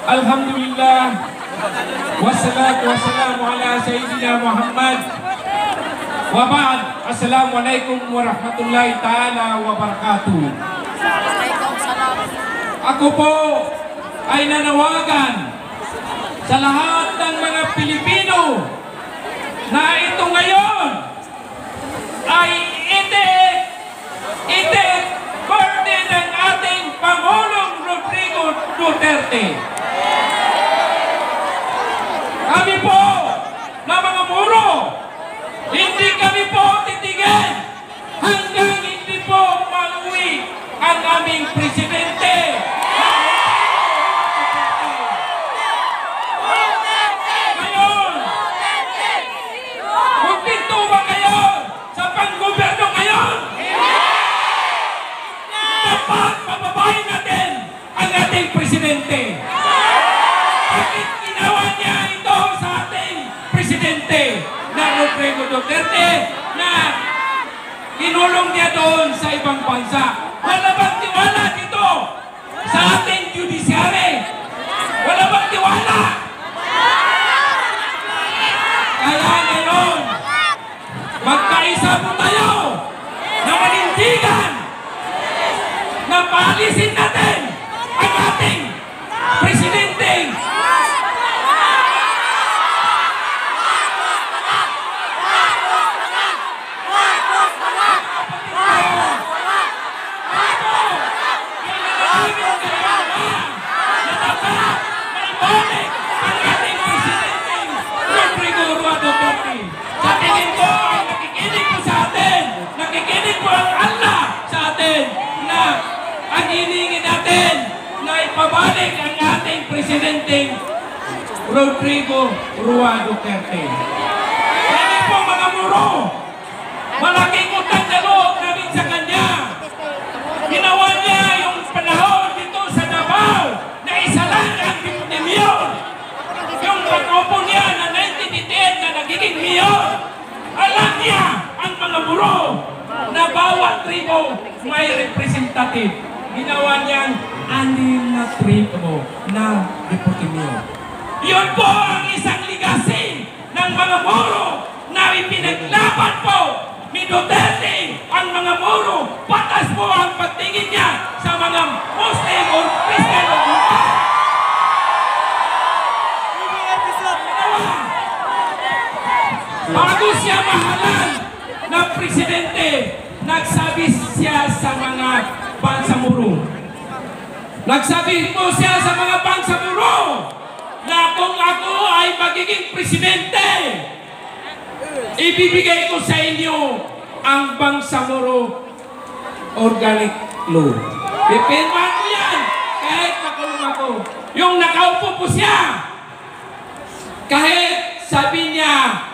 Alhamdulillah. Wassalatu wassalamu ala Sayyidina Muhammad. Wa ba'd. Assalamualaikum warahmatullahi ta'ala wabarakatuh. Ako po ay nanawagan sa lahat ng mga Pilipino na ito ngayon ay itik birthday ng ating Pangulong Rodrigo Duterte. Kami po na mga muro, hindi kami po titigil hanggang hindi po mauwi ang aming presidente. Ngayon, magpinto ba kayo sa panggobyerno ngayon? Dapat pababayin natin ang ating presidente. Bakit ginawa niya ito sa ating presidente na Rodrigo Duterte na kinulong niya doon sa ibang bansa? Wala bang tiwala dito sa ating judiciary? Wala bang tiwala? Kaya ngayon, magkaisa po tayo na manindigan na paalisin natin ang ating presidente. Ang hinihingi natin na ipabalik ang ating presidente Rodrigo Rua Duterte. Kaya po mga muro, malaking utang na loob namin sa kanya. Ginawa niya yung panahon dito sa Davao na isa lang ang deputy mayor. Yung pag-opo niya na 1988 na nagiging mayor. Alam niya ang mga muro na bawat tribo may representative. Ginawa niyang 6 na tribo na deputy mayor. Yun po ang isang legacy ng mga Moro na ipinaglaban po ni Duterte. Ang mga Moro, patas po ang pagtingin niya sa mga Muslim o Christian o Buddha. Bago siya mahalan na presidente, nagsabi siya sa mga Bangsamoro. Nagsabi po siya sa mga Bangsamoro na kung ako ay magiging presidente, ibibigay ko sa inyo ang Bangsamoro Organic Law. Pipirmahan ko yan kahit makulong ako. Yung nakaupo po siya, kahit sabi niya,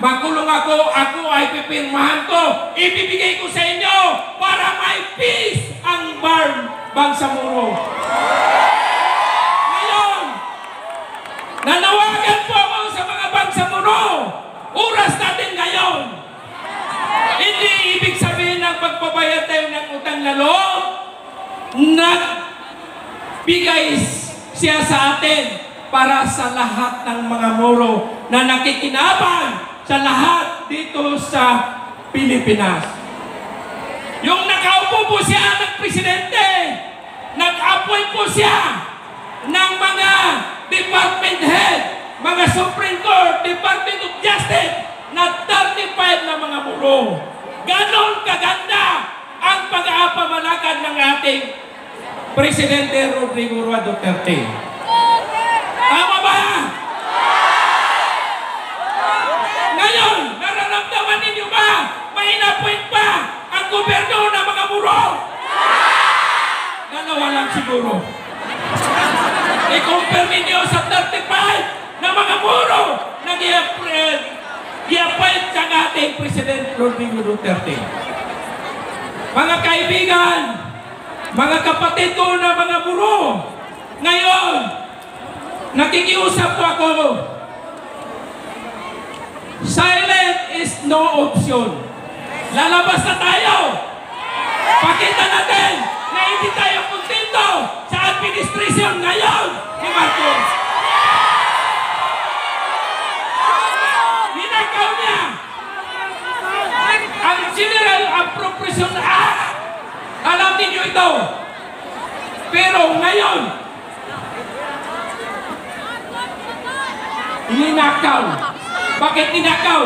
makulong ako ay pipirmahan ko, ibibigay ko sa inyo para may peace ang Bangsamoro. Ngayon, nanawagan po ako sa mga Bangsamoro. Oras natin ngayon. Hindi ibig sabihin ng pagbabayad tayo ng utang na loob. Nagbigay siya sa atin para sa lahat ng mga Moro na nakikinabang sa lahat dito sa Pilipinas. Yung nakaupo po siya ng presidente, nag-appoint po siya ng mga department head, mga Supreme Court, Department of Justice, na 35 na mga Moro. Ganon kaganda ang pag-aapamalakad ng ating Presidente Rodrigo Rua Duterte. Tama ba? Ngayon, nararamdaman ninyo ba? May in-appoint pa ang gobyerno ng mga Moro? Dalawa lang siguro. I-compare ninyo sa 35 na mga Moro na i-appoint sa ating President Rodrigo Duterte. Mga kaibigan, mga kapatid ko na mga Moro, ngayon, nakikiusap po ako. Silent is no option. Lalabas na tayo. Pakita natin na hindi tayo kontento sa administration ngayon ni Marcos. ninyo ito. Pero ngayon, ninakaw. Bakit ninakaw?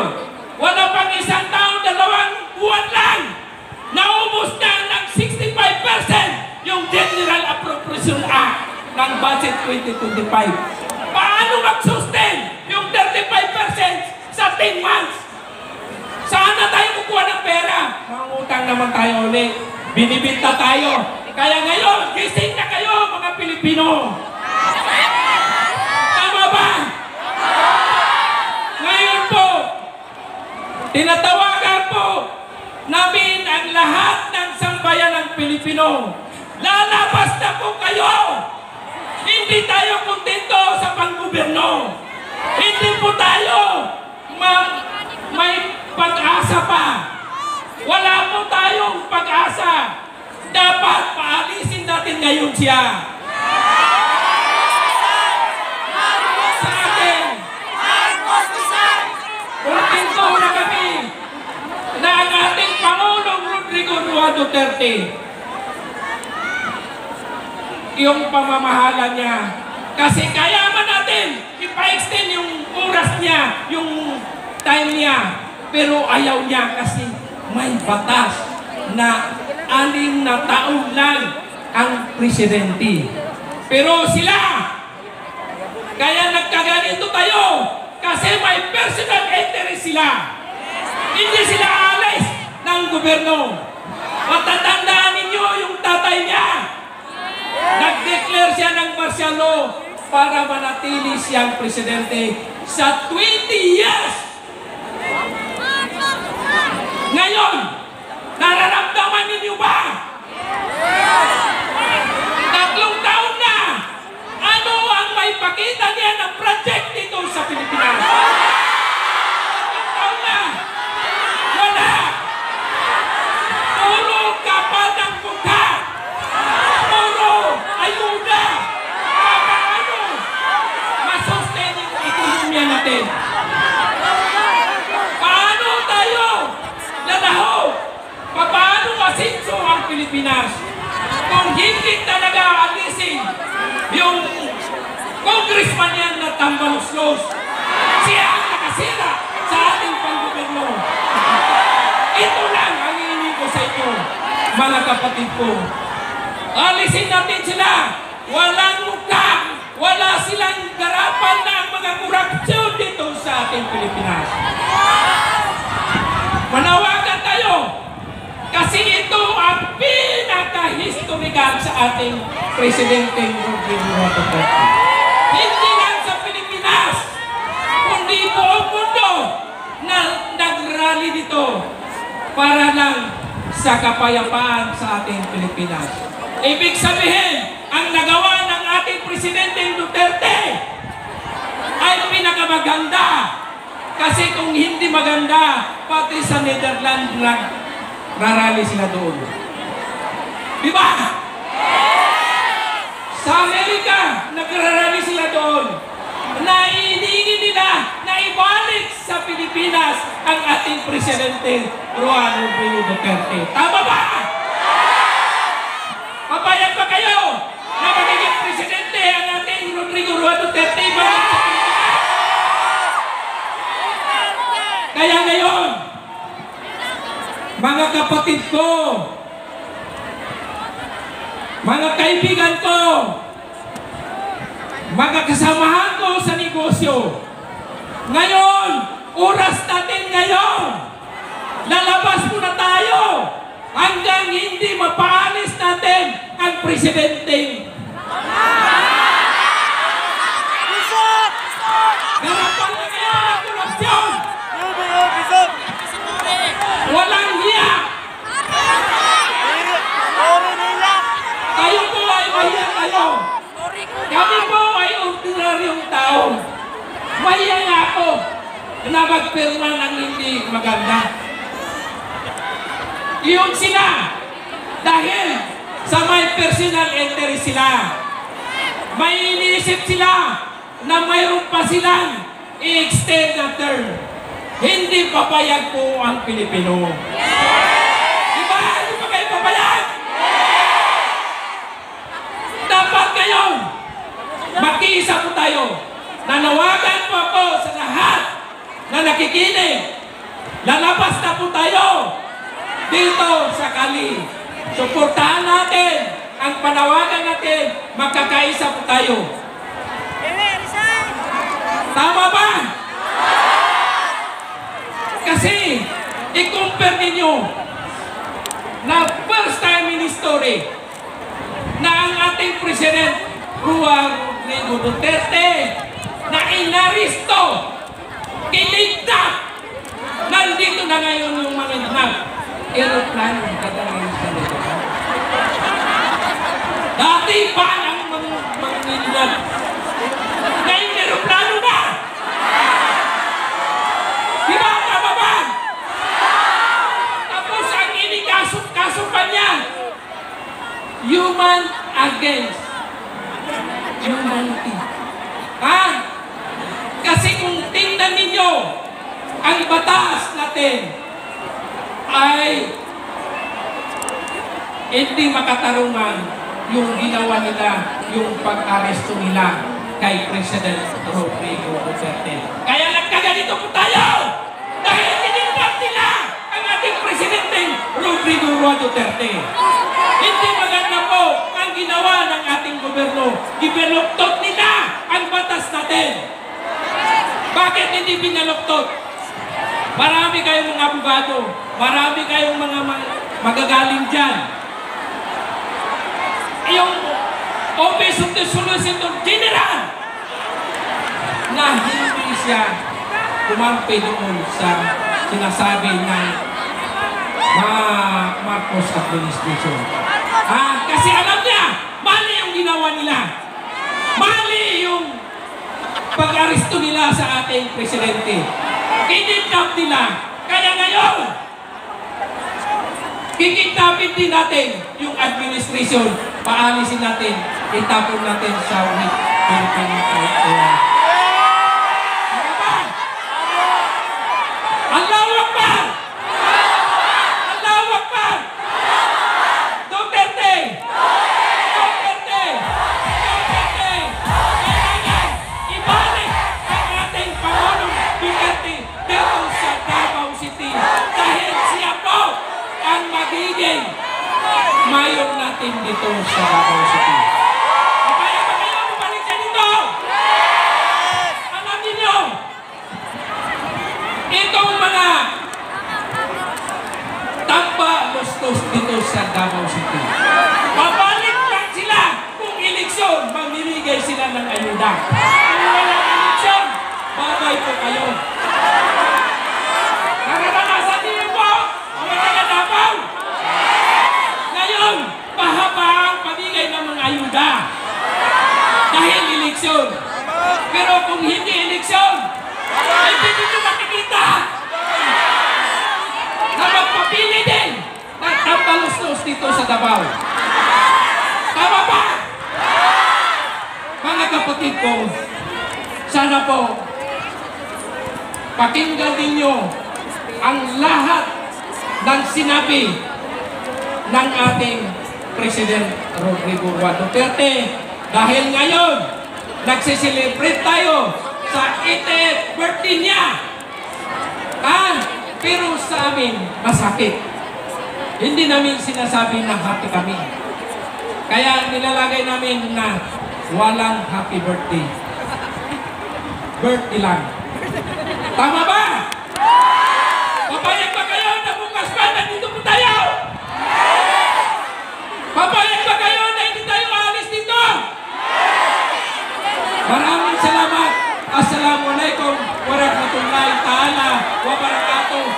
Wala pang isang taon, 2 buwan lang. Naubos na ng 65% yung General Appropriation Act ng Budget 2025. Paano mag-sustain yung 35% sa 10 months? Saan na tayo kukuha ng pera? Mangutang naman tayo ulit. Binibinta tayo. Kaya ngayon, gising na kayo mga Pilipino. Tama ba? Ngayon po, tinatawagan po namin ang lahat ng sambayan ng Pilipino. Lalabas na po kayo! Hindi tayo kontento sa panggobyerno. Hindi po tayo may pag-asa pa. Wala po tayong pag-asa. Dapat paalisin natin ngayon siya. Sa akin, kontento na kami na ang ating Pangulong Rodrigo Roa Duterte, yung pamamahala niya. Kasi kaya man natin ipa-extend yung oras niya, yung time niya. Pero ayaw niya kasi may batas na 6 na taon lang ang presidente. Pero sila, kaya nagkaganito tayo kasi may personal interest sila. Hindi sila alis ng gobyerno. Matatandaan ninyo yung tatay niya. Nag-declare siya ng martial law para manatili siyang presidente sa 20 years. Ngayon, nararamdaman ninyo ba? 3 taon na. Ano ang may pakita niya ng project dito sa Pilipinas? 3 taon na. Wala. Puro kapal ng mukha. Puro ayuda. Paano masustain yung ekonomiya natin? Paano tayo lalaho? Paano masinso ang Pilipinas kung hindi talaga alisin yung congressman yan na tambalos-los? Siya ang nakasira sa ating panggobyerno. Ito lang ang hinihingi ko sa inyo, mga kapatid ko. Alisin natin sila. Walang mukha. Wala silang garapan na mga korupsyon dito sa ating Pilipinas. Manawagan tayo. Kasi ito ang pinaka-historical sa ating Presidente Rodrigo Roa Duterte. Hindi lang sa Pilipinas, kundi buong mundo na nag-rally dito para lang sa kapayapaan sa ating Pilipinas. Ibig sabihin, ang nagawa ng ating Presidente Duterte ay pinakamaganda. Kasi kung hindi maganda, pati sa Netherlands rarally sila doon. Di ba? Sa Amerika, nagrarally sila doon. Naiiningin nila na ibalik sa Pilipinas ang ating Presidente Roa Duterte. Tama ba? Papayag ba kayo na magiging Presidente ang ating Rodrigo Roa Duterte ibalik sa Pilipinas? Kaya ngayon, mga kapatid ko, mga kaibigan ko, mga kasamahan ko sa negosyo, ngayon, oras natin ngayon, lalabas muna tayo hanggang hindi mapaalis natin ang presidente. Garapan na ngayon ang korupsyon. Walang hiya. Kayo po ay mahiya kayo. Kami po ay ordinaryong tao. Mahiya nga ako na magpirma ng hindi maganda. Iyon sila. Dahil sa may personal interest sila. May iniisip sila na mayroon pa silang i-extend na term. Hindi papayag po ang Pilipino. Diba? Hindi pa kayo papayag? Magkiisa po tayo. Nanawagan po ako sa lahat na nakikinig. Lalabas na po tayo dito sa Kali. Suportahan natin ang panawagan natin. Magkakaisa po tayo. Tama ba? Kasi, i-compare ninyo na first time in history na ang ating President Juan Rodrigo Duterte na inaristo, kinidnap. Nandito na ngayon yung mga aeroplano. Dati pa ang mga nilad. Ngayon aeroplano na. Diba? Tama ba? Tapos ang inikaso pa niya, human against humanity. Ha? Kasi kung tingnan ninyo, ang batas natin ay hindi makatarungan yung ginawa nila, yung pag-aresto nila kay President Rodrigo Duterte. Kaya nagkaganito po tayo! Dahil kinidnap nila ang ating Presidente Rodrigo Duterte. Hindi maganda po ang ginawa ng ating gobyerno. Ibinuktot nila ang batas natin. Bakit hindi binaluktot? Marami kayong mga abogado, marami kayong mga magagaling dyan. Yung Office of the Solicitor General na hindi siya kumampi doon sa sinasabi ng Marcos administration. Kasi alam niya, mali yung ginawa nila. Mali yung pag-aresto nila sa ating presidente. Kinidnap nila. Kaya ngayon, kikidnapin din natin yung administration. Paalisin natin, itapon natin sa Philippine Airlines. Allahu Akbar! Allahu Akbar! Duterte! Duterte! Duterte! Kailangan ibalik ang ating Pangulong Duterte dito sa Davao City dahil siya po ang magiging mayor natin dito sa Davao City. Kaya ba kayo bumalik sa dito? Alam niyo, itong mga tamba-lustos dito sa Davao City, babalik lang sila kung eleksyon, mamimigay sila ng ayuda. Kung walang eleksyon, babay po kayo. Naranasan niyo po, mga taga-Davao. Ngayon, mahaba ang pamigay ng mga ayuda dahil eleksyon. Pero kung hindi eleksyon, hindi nyo makikita na magpapili din na tampalustos dito sa Davao. Tama ba? Mga kapatid ko, sana po pakinggan ninyo ang lahat ng sinabi ng ating President Rodrigo Duterte dahil ngayon nagsiselebrate tayo sa 80th birthday niya. Pero sa amin masakit. Hindi namin sinasabi na happy kami. Kaya nilalagay namin na walang happy birthday. Birthday lang. Tama ba? Papayag ba kayo na bukas pa nandito po tayo? Papayag ba kayo na hindi tayo aalis dito? Maraming salamat. Assalamualaikum warahmatullahi ta'ala wabarakatuh.